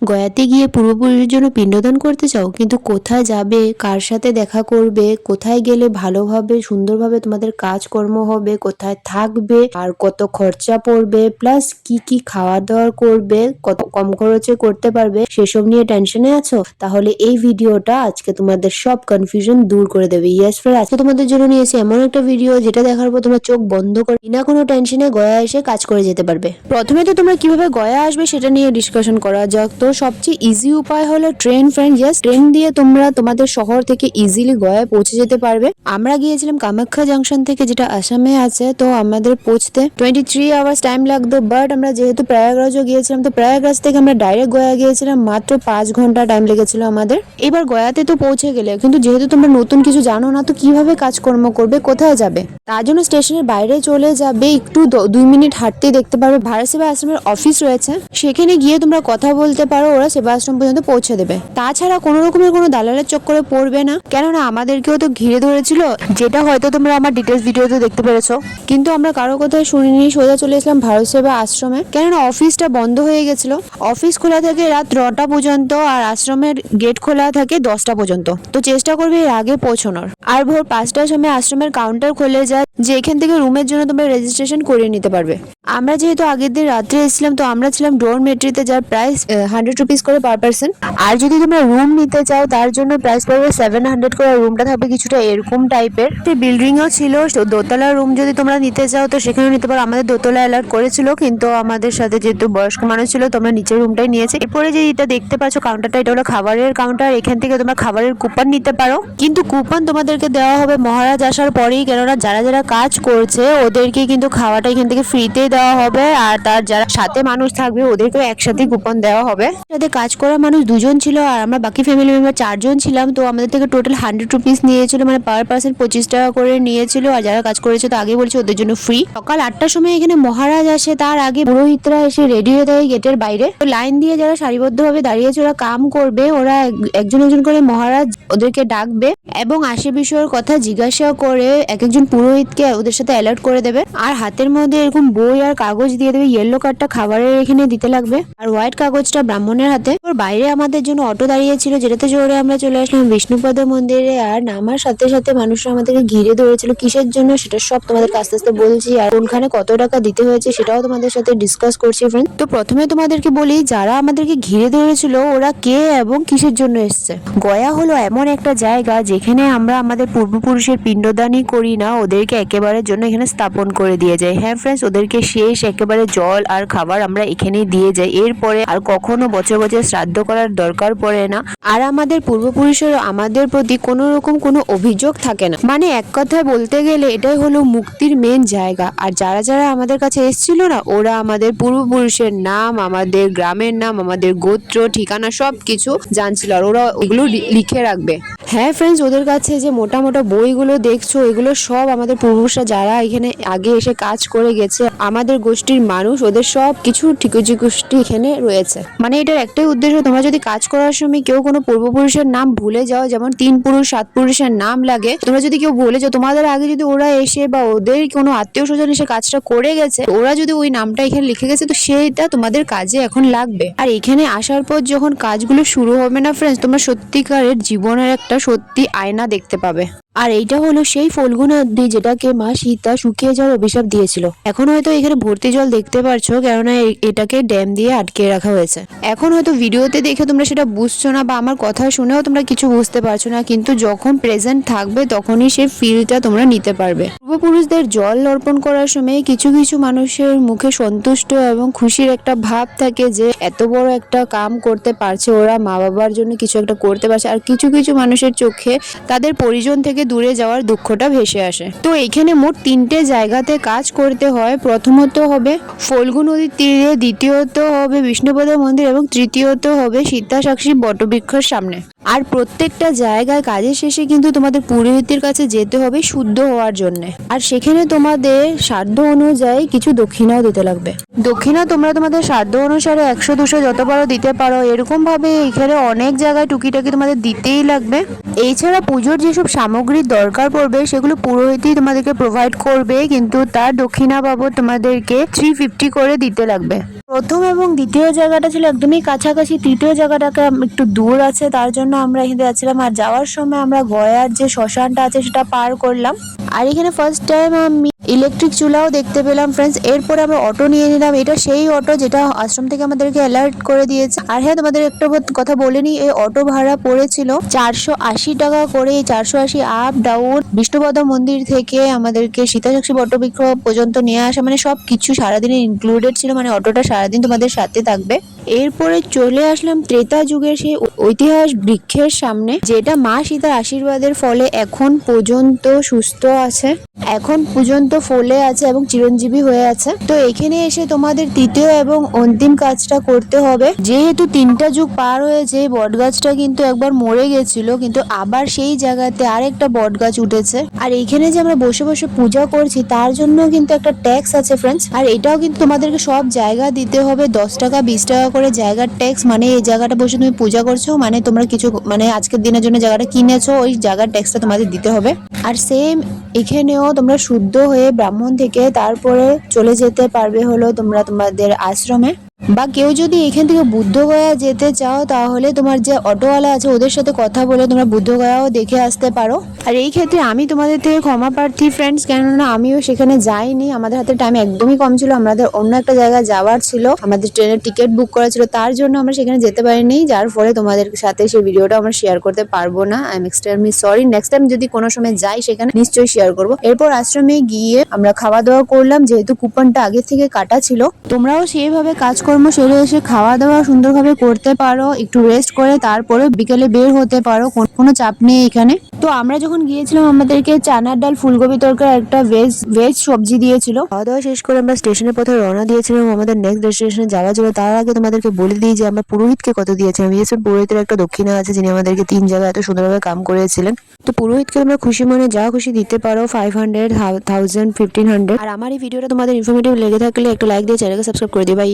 গয়াতে গিয়ে পূর্বপুরুষের জন্য পিণ্ডদান করতে চাও, কিন্তু কোথায় যাবে, কার সাথে দেখা করবে, কোথায় গেলে ভালোভাবে সুন্দরভাবে তোমাদের কাজকর্ম হবে, কোথায় থাকবে, আর কত খরচা পড়বে, প্লাস কি কি খাওয়া দাওয়া করবে, কত কম খরচে করতে পারবে, সেসব নিয়ে টেনশনে আছো? তাহলে এই ভিডিওটা আজকে তোমাদের সব কনফিউশন দূর করে দেবে। ইয়েস ফ্রেন্ড, আজকে তোমাদের জন্য নিয়েছি এমন একটা ভিডিও যেটা দেখার পর তোমরা চোখ বন্ধ করে বিনা কোনো টেনশনে গয়া এসে কাজ করে যেতে পারবে। প্রথমে তো তোমরা কিভাবে গয়া আসবে সেটা নিয়ে ডিসকাশন করা যাক। তো সবচেয়ে ইজি উপায় হলো ট্রেন ফ্রেন্ড। জাস্ট ট্রেন দিয়ে তোমরা তোমাদের শহর থেকে ইজিলি গয়ায় পৌঁছে যেতে পারবে। আমরা গিয়েছিলাম কামাখ্যা জাংশন থেকে, যেটা আসামে আছে। তো আমাদের পৌঁছতে 23 আওয়ার্স টাইম লাগতো, বাট আমরা যেহেতু প্রয়াগরাজও গিয়েছিলাম, তো প্রয়াগরাজ থেকে আমরা ডাইরেক্ট গয়া গিয়েছিলাম, মাত্র 5 ঘন্টা টাইম লেগেছিল আমাদের। এবার গয়াতে তো পৌঁছে গেলে, কিন্তু যেহেতু তোমরা নতুন কিছু জানো না, তো কিভাবে কাজকর্ম করবে, কোথায় যাবে, তার জন্য স্টেশনের বাইরে চলে যাবে, একটু 2 মিনিট হাঁটতেই দেখতে পারবে ভারত সেবা আশ্রমের অফিস রয়েছে। সেখানে গিয়ে তোমরা কথা বলতে পারো, ওরা সেবা আশ্রম পর্যন্ত পৌঁছে দেবে। তাছাড়া কোনো রকমের কোনো দালালের চক্করে পড়বে না, কেননা আমাদেরকেও তো ঘিরে ধরেছিল, যেটা হয়তো তোমরা আমার ডিটেলস ভিডিওতে দেখতে পেরেছো। কিন্তু আমরা কারো কথাই শুনিনি, সোজা চলে এসলাম ভারত সেবা আশ্রমে, কেননা অফিসটা বন্ধ হয়ে গেছিল। অফিস খোলা থাকে রাত 9টা পর্যন্ত, আর আশ্রমের গেট খোলা থাকে 10টা পর্যন্ত। তো চেষ্টা করবে এর আগে পৌঁছানোর। আর ভোর 5টার সময় আশ্রমের কাউন্টার খুলে যায়, যে এখান থেকে রুমের জন্য তোমরা রেজিস্ট্রেশন করে নিতে পারবে। আমরা যেহেতু আগের দিন রাত্রে এসেছিলাম, তো আমরা ছিলাম ডরমেট্রিতে, যার প্রাইস 100 রুপিস করে পার পার্সন। আর যদি তোমরা রুম নিতে চাও, তার জন্য প্রাইস পড়বে 700 করে। রুমটা থাকবে কিছুটা এরকম টাইপের, বিল্ডিংও ছিল। দোতলা রুম যদি তোমরা নিতে চাও, তো সেখানে নিতে পারো। আমাদের দোতলা অ্যালার্ট করেছিল, কিন্তু আমাদের সাথে যেহেতু বয়স্ক মানুষ ছিল, তোমরা নিচের রুমটাই নিয়েছে। এরপরে যে এটা দেখতে পাচ্ছ কাউন্টারটা, এটা হলো খাবারের কাউন্টার। এখান থেকে তোমরা খাবারের কুপন নিতে পারো, কিন্তু কুপন তোমাদেরকে দেওয়া হবে মহারাজ আসার পরেই, কেননা যারা যারা কাজ করছে ওদেরকে কিন্তু খাওয়াটা এখান থেকে ফ্রিতেই দেওয়া হবে। আর তার যারা সাথে মানুষ থাকবে ওদেরকেও একসাথে কুপন দেওয়া হবে। সাথে কাজ করা মানুষ 2জন ছিল, আর আমরা বাকি ফ্যামিলি মেম্বার 4জন ছিলাম। তো আমাদের থেকে টোটাল 100 রুপিস নিয়েছিল, মানে পার পার্সন 25 টাকা করে নিয়েছিল। আর যারা কাজ করেছে তো আগে বলছে ওদের জন্য ফ্রি। সকাল 8টার সময় এখানে মহারাজ আসে, তার আগে পুরোহিতরা এসে রেডি হয়ে থাকে গেটের বাইরে। তো লাইন দিয়ে যারা সারিবদ্ধভাবে দাঁড়িয়েছে ওরা কাম করবে, ওরা একজন একজন করে মহারাজ ওদেরকে ডাকবে এবং আশে বিষয়ের কথা জিজ্ঞাসা করে এক একজন পুরোহিতকে ওদের সাথে অ্যালার্ট করে দেবে। আর হাতের মধ্যে এরকম বই আর কাগজ দিয়ে দেবে। ইয়েলো কার্ডটা খাবারের এখানে দিতে লাগবে, আর হোয়াইট কাগজটা ব্রাহ্মণের হাতে। ওর বাইরে আমাদের জন্য অটো দাঁড়িয়েছিল, যেটাতে জোরে আমরা চলে আসলাম বিষ্ণুপদ মন্দিরে। আর নামার সাথে সাথে মানুষরা আমাদেরকে ঘিরে ধরেছিল, কিসের জন্য সেটা সব তোমাদেরকে আস্তে আস্তে বলছি। আর কোনখানে কত টাকা দিতে হয়েছে সেটাও তোমাদের সাথে ডিসকাস করছি ফ্রেন্ড। তো প্রথমে তোমাদেরকে বলি, যারা আমাদেরকে ঘিরে ধরেছিল ওরা কে এবং কিসের জন্য এসছে। গয়া হলো এমন একটা জায়গা যেখানে আমরা আমাদের পূর্বপুরুষের পিণ্ডদানই করি না, ওদেরকে একেবারে জন্য এখানে স্থাপন করে দিয়ে যায়। হ্যাঁ ফ্রেন্ডস, ওদেরকে শেষ একেবারে জল আর খাবার আমরা এখানেই দিয়ে যাই। এরপরে আর কখনো বছর বছর শ্রাদ্ধ করার দরকার পড়ে না। আর আমাদের পূর্বপুরুষের আমাদের প্রতি কোনো রকম কোনো অভিযোগ থাকে না। মানে এক কথায় বলতে গেলে এটাই হলো মুক্তির মেন জায়গা। আর যারা যারা আমাদের কাছে এসেছিল না, ওরা আমাদের পূর্বপুরুষের নাম, আমাদের গ্রামের নাম, আমাদের গোত্র, ঠিকানা সবকিছু জানছিল, আর ওরা ওগুলো লিখে রাখবে। হ্যাঁ ফ্রেন্ডস, ওদের কাছে যে মোটা মোটা বইগুলো দেখছো, এগুলো সব আমাদের পূর্বপুরুষরা যারা এখানে আগে এসে কাজ করে গেছে, আমাদের গোষ্ঠীর মানুষ, ওদের সব কিছু ঠিকুজি গোষ্ঠী এখানে রয়েছে। মানে এটার একটাই উদ্দেশ্য, তোমরা যদি কাজ করার সময় কেউ কোনো পূর্বপুরুষের নাম ভুলে যাও, যেমন 3 পুরুষ 7 পুরুষের নাম লাগে, তোমরা যদি কেউ ভুলে যাও, তোমাদের আগে যদি ওরা এসে বা ওদের কোনো আত্মীয় স্বজন এসে কাজটা করে গেছে, ওরা যদি ওই নামটা এখানে লিখে গেছে, তো সেইটা তোমাদের কাজে এখন লাগবে। আর এখানে আসার পর যখন কাজগুলো শুরু হবে না ফ্রেন্ডস, তোমরা সত্যিকারের জীবনের একটা সত্যি আয়না দেখতে পাবে। আর এইটা হলো সেই ফল্গু নদী, যেটাকে মা সীতা শুকিয়ে যাওয়ার অভিশাপ দিয়েছিল। এখন হয়তো এখানে ভর্তি জল দেখতে পারছো, কেননা এটাকে ড্যাম দিয়ে আটকে রাখা হয়েছে। এখন হয়তো ভিডিওতে দেখে তোমরা সেটা বুঝছো না, বা আমার কথা শুনেও তোমরা কিছু বুঝতে পারছো না, কিন্তু যখন প্রেজেন্ট থাকবে তখনই সেই ফিলটা তোমরা নিতে পারবে। পূর্বপুরুষদের জল অর্পণ করার সময় কিছু কিছু মানুষের মুখে সন্তুষ্ট এবং খুশির একটা ভাব থাকে, যে এত বড় একটা কাম করতে পারছে, ওরা মা বাবার জন্য কিছু একটা করতে পারছে। আর কিছু কিছু মানুষের চোখে তাদের পরিজন থেকে দূরে যাওয়ার দুঃখটা ভেসে আসে। তো এখানে মোট 3টে জায়গাতে কাজ করতে হয়। প্রথমত হবে ফল্গু নদীর তীরে, দ্বিতীয়ত হবে বিষ্ণুপদ মন্দির, এবং তৃতীয়ত হবে সীতা সাক্ষী বটবৃক্ষের সামনে। আর প্রত্যেকটা জায়গায় কাজের শেষে কিন্তু তোমাদের পুরোহিতের কাছে যেতে হবে শুদ্ধ হওয়ার জন্য। আর সেখানে তোমাদের সাধ্য অনুযায়ী কিছু দক্ষিণাও দিতে লাগবে। দক্ষিণা তোমরা তোমাদের সাধ্য অনুসারে 100-200 যত পারো দিতে পারো। এরকম ভাবে এখানে অনেক জায়গায় টুকিটাকি তোমাদের দিতেই লাগবে। এছাড়া পুজোর যেসব সামগ্রীর দরকার পড়বে সেগুলো পুরোহিতই তোমাদেরকে প্রোভাইড করবে, কিন্তু তার দক্ষিণা বাবদ তোমাদেরকে 350 করে দিতে লাগবে। প্রথম এবং দ্বিতীয় জায়গাটা ছিল একদমই কাছাকাছি, তৃতীয় জায়গাটাকে একটু দূর আছে, তার জন্য আমরা এখানে যাচ্ছিলাম। আর যাওয়ার সময় আমরা গয়ার যে শ্মশানটা আছে সেটা পার করলাম। আর এখানে ফার্স্ট টাইম আমি ইলেকট্রিক চুলাও দেখতে পেলাম ফ্রেন্ডস। এরপরে আমরা অটো নিয়ে নিলাম, এটা সেই অটো যেটা আশ্রম থেকে আমাদেরকে অ্যালার্ট করে দিয়েছে। আর হ্যাঁ, তোমাদের একটা কথা বলে নি, এই অটো ভাড়া পড়েছিল 480 টাকা করে। 480 আপ ডাউন বিষ্ণুপদ মন্দির থেকে আমাদেরকে সীতাসাক্ষী বটবৃক্ষ পর্যন্ত নিয়ে আসা, মানে সব কিছু সারাদিনে ইনক্লুডেড ছিল, মানে অটোটা সারাদিন তোমাদের সাথে থাকবে। এরপরে চলে আসলাম ত্রেতা যুগের সেই ঐতিহাস বৃক্ষের সামনে, যেটা মা সীতার আশীর্বাদের ফলে এখন পর্যন্ত সুস্থ আছে, এখন পর্যন্ত ফলে আছে এবং চিরঞ্জীবী হয়ে আছে। তো এখানে এসে তোমাদের তৃতীয় এবং অন্তিম কাজটা করতে হবে। যেহেতু 3টা যুগ পার হয়েছে, বট গাছটা কিন্তু একবার মরে গেছিল, কিন্তু আবার সেই জায়গাতে আরেকটা বট গাছ উঠেছে। আর এইখানে যে আমরা বসে বসে পূজা করছি তার জন্য কিন্তু একটা ট্যাক্স আছে ফ্রেন্ডস। আর এটাও কিন্তু তোমাদেরকে সব জায়গা দিতে হবে, 10 টাকা 20 টাকা করে জায়গার ট্যাক্স। মানে এই জায়গাটা বসে তুমি পূজা করছো, মানে তোমরা কিছু মানে আজকের দিনের জন্য জায়গাটা কিনেছো, ওই জায়গার ট্যাক্সটা তোমাদের দিতে হবে। আর সেম এখানেও তোমরা শুদ্ধ হয়ে ব্রাহ্মণ থেকে তারপরে চলে যেতে পারবে হলো তোমরা তোমাদের আশ্রমে। বা কেউ যদি এখান থেকে বুদ্ধগয়া যেতে চাও তাহলে তোমার যে অটোওয়ালা আছে ওদের সাথে কথা বলে তোমরা বুদ্ধগয়াও দেখে আসতে পারো। আর এই ক্ষেত্রে আমি তোমাদের থেকে ক্ষমা প্রার্থী ফ্রেন্ডস, কেননা আমিও সেখানে যাইনি, আমাদের হাতে টাইম একদমই কম ছিল, আমাদের অন্য একটা জায়গায় যাওয়ার ছিল, আমাদের ট্রেনের টিকিট বুক করা ছিল, তার জন্য আমরা সেখানে যেতে পারিনি, যার ফলে তোমাদের সাথে সেই ভিডিওটা আমরা শেয়ার করতে পারবো না। I am extremely sorry. Next time যদি কোনো সময় যাই সেখানে নিশ্চয়ই শেয়ার করবো। এরপর আশ্রমে গিয়ে আমরা খাওয়া দাওয়া করলাম, যেহেতু কুপনটা আগে থেকে কাটা ছিল। তোমরাও সেইভাবে কাজকর্ম সেরে এসে খাওয়া দাওয়া সুন্দরভাবে করতে পারো, একটু রেস্ট করে তারপরে বিকেলে বের হতে পারো, কোনো চাপ নেই এখানে। তো আমরা যখন গিয়েছিলাম আমাদেরকে চানার ডাল ফুলকপি তরকারি একটা ভেজ সবজি দিয়েছিল। খাওয়া দাওয়া শেষ করে আমরা স্টেশনের পথে রওনা দিয়েছিলাম আমাদের নেক্সট ডেস্টিনেশনে যাওয়ার জন্য। তার আগে তোমাদেরকে বলে দিই যে আমরা পুরোহিতকে কত দিয়েছিলাম। পুরোহিতের একটা দক্ষিণা আছে, যিনি আমাদেরকে 3 জায়গায় এত সুন্দরভাবে কাম করেছিলেন। তো পুরোহিতকে তোমরা খুশি মনে যা খুশি দিতে পারো, 500, 1000, 1500। আর আমার এই ভিডিওটা তোমাদের ইনফরমেটিভ লেগে থাকলে একটা লাইক দিয়ে চ্যানেলকে সাবস্ক্রাইব করে দিও। বাই।